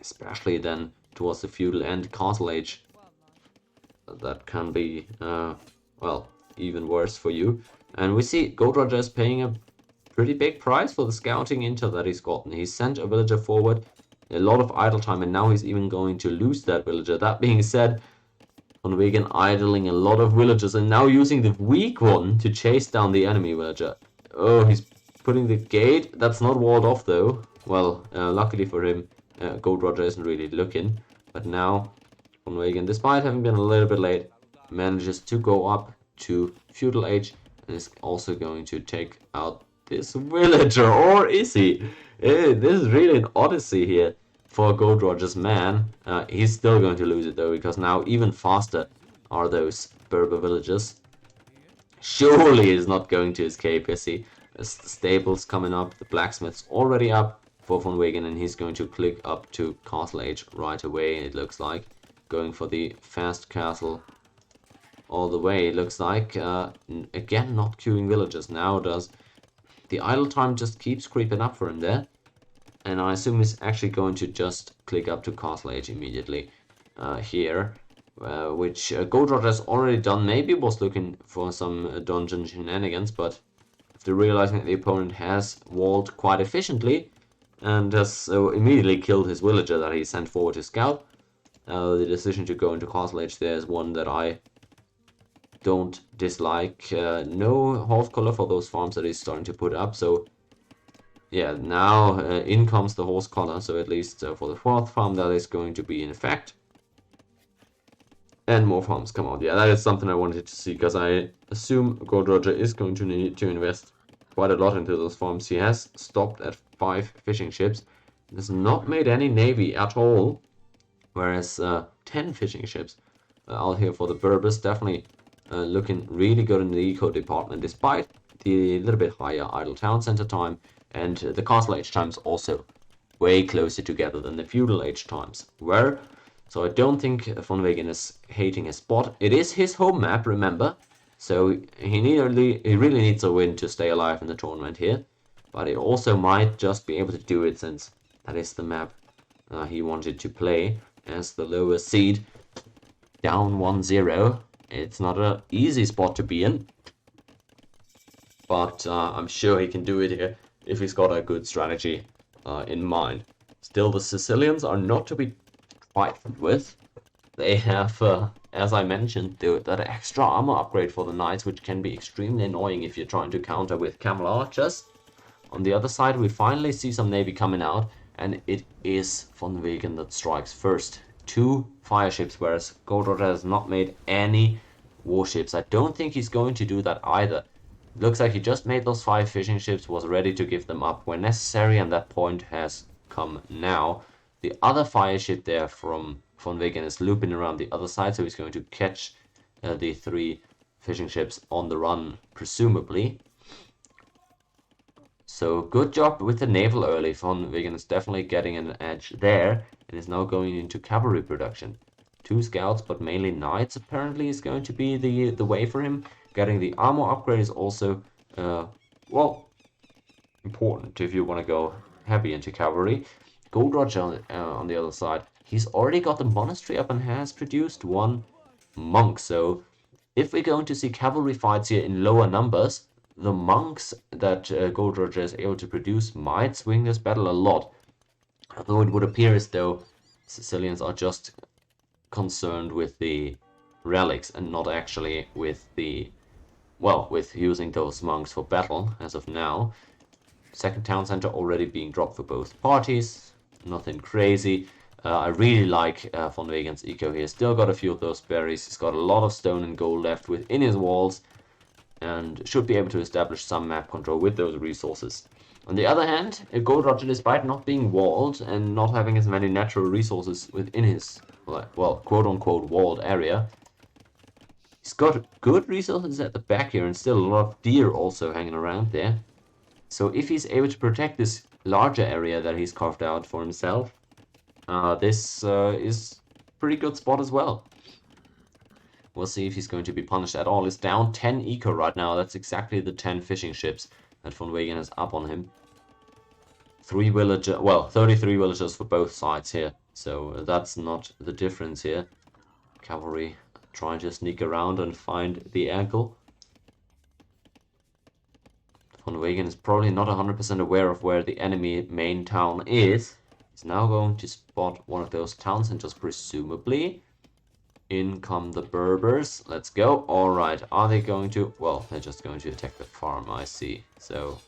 especially then towards the feudal and castle age. That can be, well, even worse for you. And we see GoldRoger is paying a pretty big price for the scouting intel that he's gotten. He sent a villager forward, a lot of idle time, and now he's even going to lose that villager. That being said, VonWegen idling a lot of villagers and now using the weak one to chase down the enemy villager. Oh, he's putting the gate. That's not walled off though. Well, luckily for him, GoldRoger isn't really looking. But now, VonWegen, despite having been a little bit late, manages to go up to feudal age and is also going to take out this villager. Or is he? This is really an odyssey here for GoldRoger's man. He's still going to lose it though, because now even faster are those Berber villagers. Surely he's not going to escape, is he? As the stables coming up, the blacksmith's already up for VonWegen, and he's going to click up to castle age right away, it looks like. Going for the fast castle all the way, it looks like. Again, not queuing villagers now, does. The idle time just keeps creeping up for him there. And I assume he's actually going to just click up to castle age immediately here. Which GoldRoger has already done. Maybe was looking for some dungeon shenanigans, but after realizing that the opponent has walled quite efficiently and has immediately killed his villager that he sent forward to scout, the decision to go into castle age there is one that I don't dislike. No half color for those farms that he's starting to put up, so yeah, now in comes the horse collar, so at least for the fourth farm that is going to be in effect. And more farms come out. Yeah, that is something I wanted to see, because I assume GoldRoger is going to need to invest quite a lot into those farms. He has stopped at 5 fishing ships. He has not made any navy at all, whereas 10 fishing ships out here for the Berbers. Definitely looking really good in the eco department, despite the little bit higher idle town center time, and the castle age times also way closer together than the feudal age times were. So I don't think VonWegen is hating his spot. It is his home map, remember, so he really needs a win to stay alive in the tournament here. But he also might just be able to do it, since that is the map he wanted to play as the lower seed. Down 1-0. It's not an easy spot to be in, but I'm sure he can do it here if he's got a good strategy in mind. Still, the Sicilians are not to be trifled with. They have, as I mentioned, that extra armor upgrade for the knights, which can be extremely annoying if you're trying to counter with camel archers. On the other side, we finally see some navy coming out, and it is VonWegen that strikes first. 2 fire ships, whereas GoldRoger has not made any warships. I don't think he's going to do that either. Looks like he just made those 5 fishing ships, was ready to give them up when necessary, and that point has come now. The other fire ship there from VonWegen is looping around the other side, so he's going to catch the 3 fishing ships on the run, presumably. So good job with the naval early. VonWegen is definitely getting an edge there, and is now going into cavalry production. 2 scouts, but mainly knights apparently is going to be the way for him. Getting the armor upgrade is also, well, important if you want to go heavy into cavalry. GoldRoger on the other side, he's already got the monastery up and has produced 1 monk. So if we're going to see cavalry fights here in lower numbers, the monks that GoldRoger is able to produce might swing this battle a lot. Although it would appear as though Sicilians are just concerned with the relics and not actually with the, well, with using those monks for battle as of now. Second town center already being dropped for both parties. Nothing crazy. I really like VonWegen's eco here. Still got a few of those berries. He's got a lot of stone and gold left within his walls, and should be able to establish some map control with those resources. On the other hand, GoldRoger, despite not being walled and not having as many natural resources within his, well, quote-unquote walled area, he's got good resources at the back here, and still a lot of deer also hanging around there. So if he's able to protect this larger area that he's carved out for himself, this is a pretty good spot as well. We'll see if he's going to be punished at all. He's down 10 eco right now. That's exactly the 10 fishing ships that VonWegen has up on him. 33 villagers for both sides here. So that's not the difference here. Cavalry trying to sneak around and find the angle. VonWegen is probably not 100% aware of where the enemy main town is. He's now going to spot one of those town centers, presumably. In come the Berbers. Let's go. Alright, are they going to... Well, they're just going to attack the farm, I see. So...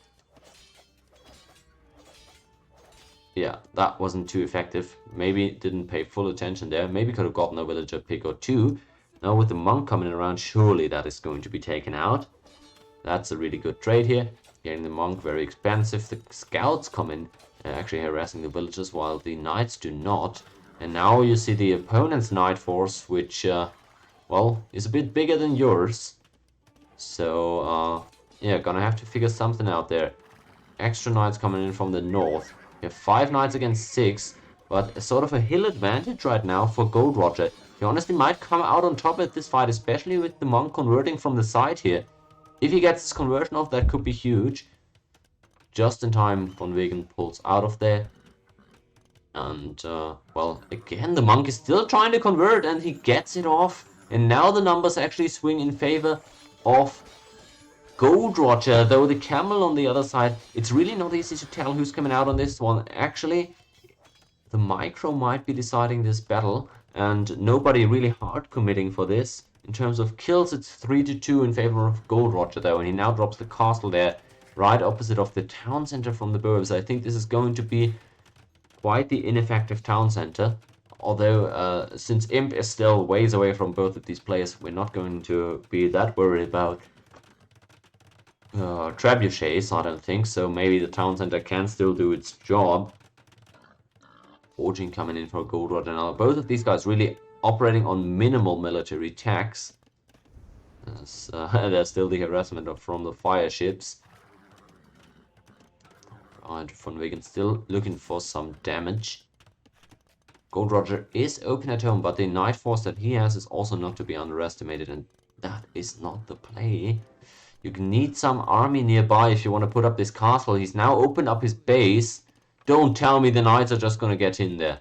yeah, that wasn't too effective. Maybe didn't pay full attention there. Maybe could have gotten a villager pick or 2. Now with the monk coming around, surely that is going to be taken out. That's a really good trade here. Getting the monk very expensive. The scouts come in, actually harassing the villagers, while the knights do not. And now you see the opponent's knight force, which, well, is a bit bigger than yours. So, yeah, gonna have to figure something out there. Extra knights coming in from the north. You have 5 knights against 6, but sort of a hill advantage right now for GoldRoger. He honestly might come out on top at this fight, especially with the monk converting from the side here. If he gets this conversion off, that could be huge. Just in time, VonWegen pulls out of there. And, well, again, the monk is still trying to convert, and he gets it off. And now the numbers actually swing in favor of GoldRoger, though the camel on the other side, it's really not easy to tell who's coming out on this one. Actually, the micro might be deciding this battle, and nobody really hard committing for this. In terms of kills, it's 3-2 in favor of GoldRoger, though, and he now drops the castle there, right opposite of the town center from the Burbs. I think this is going to be quite the ineffective town center, although since Imp is still ways away from both of these players, we're not going to be that worried about trebuchets, I don't think, so maybe the town center can still do its job. Forging coming in for GoldRoger now. Both of these guys really operating on minimal military tax. There's still the harassment from the fire ships. And VonWegen still looking for some damage. GoldRoger is open at home, but the knight force that he has is also not to be underestimated, and that is not the play. You need some army nearby if you want to put up this castle. He's now opened up his base. Don't tell me the knights are just gonna get in there.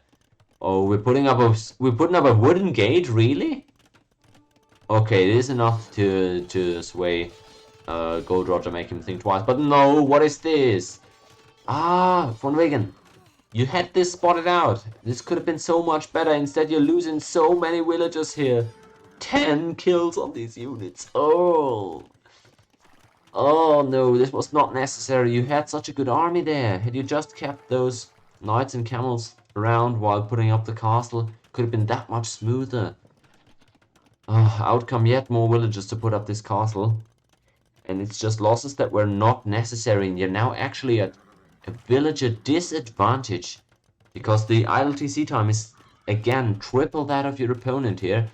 Oh, we're putting up a wooden gate, really? Okay, it is enough to sway GoldRoger, make him think twice. But no, what is this? Ah, VonWegen, you had this spotted out. This could have been so much better. Instead, you're losing so many villagers here. 10 kills on these units. Oh. Oh no, this was not necessary. You had such a good army there. Had you just kept those knights and camels around while putting up the castle, could have been that much smoother. Outcome yet more villagers to put up this castle. And it's just losses that were not necessary. And you're now actually at a villager disadvantage. because the idle TC time is, again, triple that of your opponent here.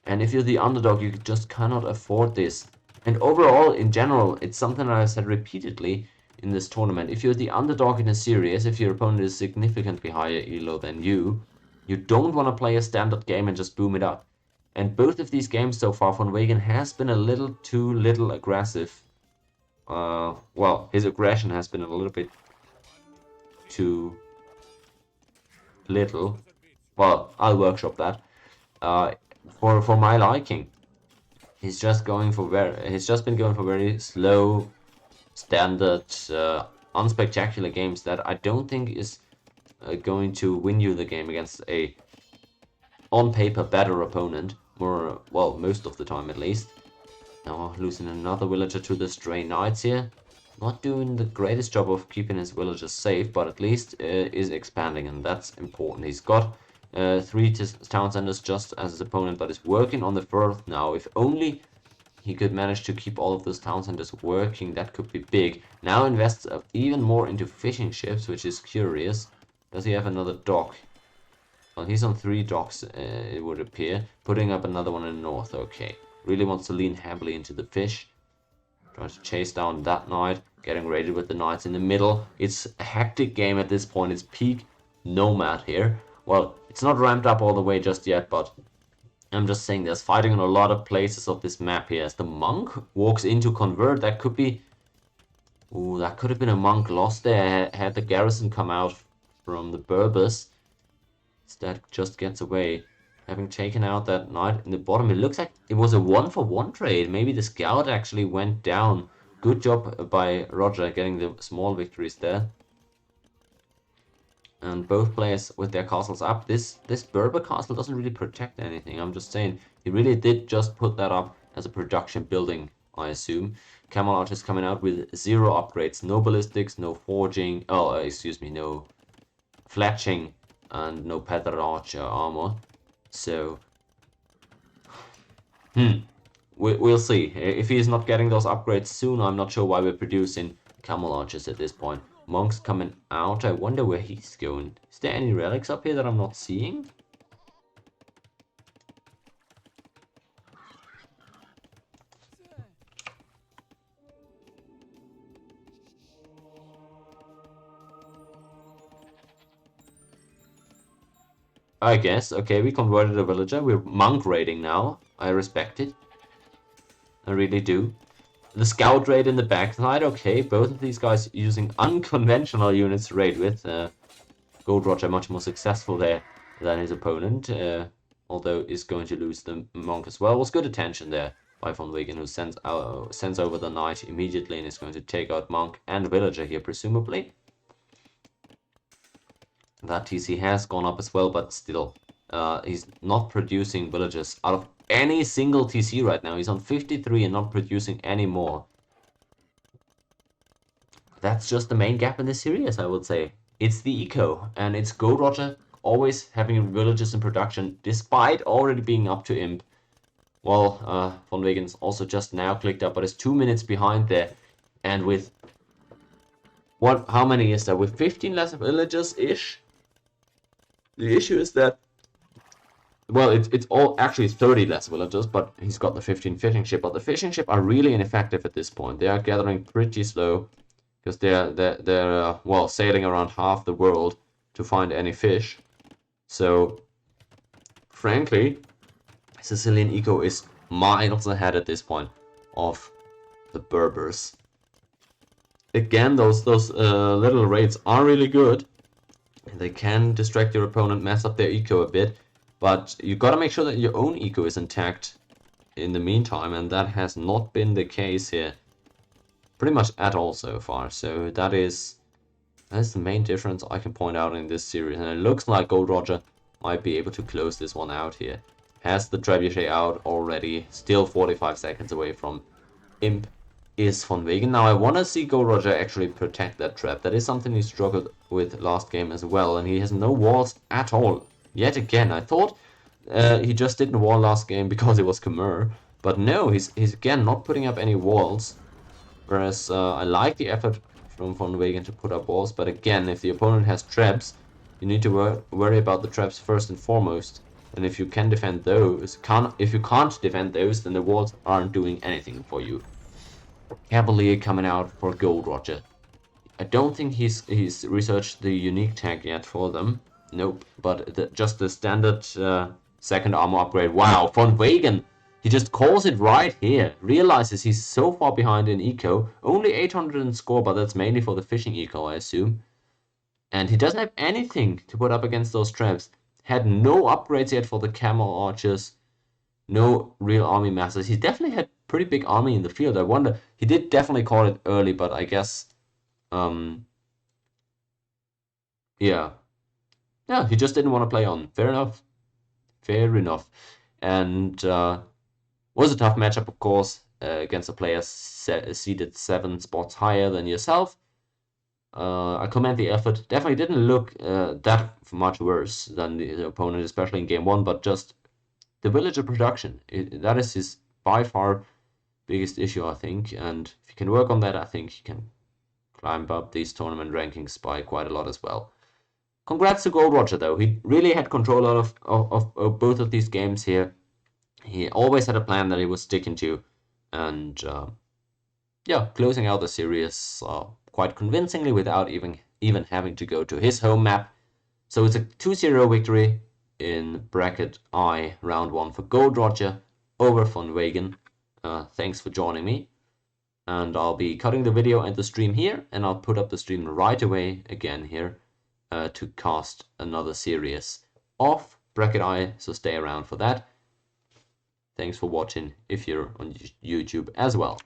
And if you're the underdog, you just cannot afford this. And overall, in general, it's something that I've said repeatedly in this tournament. If you're the underdog in a series, if your opponent is significantly higher elo than you, you don't want to play a standard game and just boom it up. And both of these games so far, VonWegen has been a little too little aggressive. Well, his aggression has been a little bit too little. Well, I'll workshop that. For my liking. He's just been going for very slow, standard, unspectacular games that I don't think is going to win you the game against a on paper better opponent. Most of the time at least. Now losing another villager to the stray knights here. Not doing the greatest job of keeping his villagers safe, but at least is expanding, and that's important. He's got 3 town centers just as his opponent, but is working on the 4th now. If only he could manage to keep all of those town centers working, that could be big. Now invests even more into fishing ships, which is curious. Does he have another dock? Well, he's on 3 docks, it would appear. Putting up another one in the north, okay. Really wants to lean heavily into the fish. Trying to chase down that knight, getting raided with the knights in the middle. It's a hectic game at this point. It's peak nomad here. Well, it's not ramped up all the way just yet, but I'm just saying there's fighting in a lot of places of this map here. As the monk walks in to convert, that could be... Ooh, that could have been a monk lost there had the garrison come out from the Berbers. Instead, just gets away. Having taken out that knight in the bottom, it looks like it was a 1-for-1 trade. Maybe the scout actually went down. Good job by Roger getting the small victories there. And both players with their castles up. This Berber castle doesn't really protect anything. I'm just saying, he really did just put that up as a production building, I assume. Camelot is coming out with 0 upgrades. No ballistics, no forging. No fletching, and no Petter Archer armor. So, we'll see. If he's not getting those upgrades soon, I'm not sure why we're producing camel archers at this point. Monk's coming out. I wonder where he's going. Is there any relics up here that I'm not seeing? I guess. Okay, we converted a villager. We're monk raiding now. I respect it. I really do. The scout raid in the backside. Okay, both of these guys using unconventional units to raid with. GoldRoger much more successful there than his opponent. Although is going to lose the monk as well. Was good attention there by VonWegen, who sends over the knight immediately and is going to take out monk and villager here, presumably. That TC has gone up as well, but still, he's not producing villagers out of any single TC right now. He's on 53 and not producing any more. That's just the main gap in this series, I would say. It's the eco, and it's GoldRoger always having villagers in production, despite already being up to imp. Well, VonWegen's also just now clicked up, but is 2 minutes behind there. And with... how many is that? With 15 less villagers-ish? The issue is that, well, it's all actually 30 less villagers, but he's got the 15 fishing ship. But the fishing ship are really ineffective at this point. They are gathering pretty slow because they're sailing around half the world to find any fish. So, frankly, Sicilian eco is miles ahead at this point of the Berbers. Again, those little raids are really good. They can distract your opponent, mess up their eco a bit, but you gotta make sure that your own eco is intact in the meantime, and that has not been the case here pretty much at all so far. So that's the main difference I can point out in this series, and it looks like GoldRoger might be able to close this one out here. Has the trebuchet out already, still 45 seconds away from imp is VonWegen. Now I want to see GoldRoger actually protect that trap. That is something he struggled with last game as well, and he has no walls at all. Yet again, I thought he just didn't wall last game because it was Khmer, but no, he's again not putting up any walls. Whereas I like the effort from VonWegen to put up walls, but again, if the opponent has traps, You need to worry about the traps first and foremost. And if you can defend those, if you can't defend those, then the walls aren't doing anything for you. Cavalier coming out for GoldRoger. I don't think he's researched the unique tag yet for them. Nope, but just the standard second armor upgrade. Wow, VonWegen! He just calls it right here. Realizes he's so far behind in eco. Only 800 in score, but that's mainly for the fishing eco, I assume. And he doesn't have anything to put up against those traps. Had no upgrades yet for the camel archers. No real army masses. He definitely had pretty big army in the field. I wonder, he did definitely call it early, but I guess, yeah. Yeah, he just didn't want to play on. Fair enough. Fair enough. And was a tough matchup, of course, against a player seated 7 spots higher than yourself. I commend the effort. Definitely didn't look that much worse than the opponent, especially in game 1, but just the villager production. That is his by far biggest issue, I think. And if you can work on that, I think you can climb up these tournament rankings by quite a lot as well. Congrats to GoldRoger, though. He really had control of both of these games here. He always had a plan that he was sticking to. And yeah, closing out the series quite convincingly without even having to go to his home map. So it's a 2-0 victory in bracket I, round 1 for GoldRoger over VonWegen. Thanks for joining me. And I'll be cutting the video and the stream here, and I'll put up the stream right away again here to cast another series of bracket I, so stay around for that. Thanks for watching if you're on YouTube as well.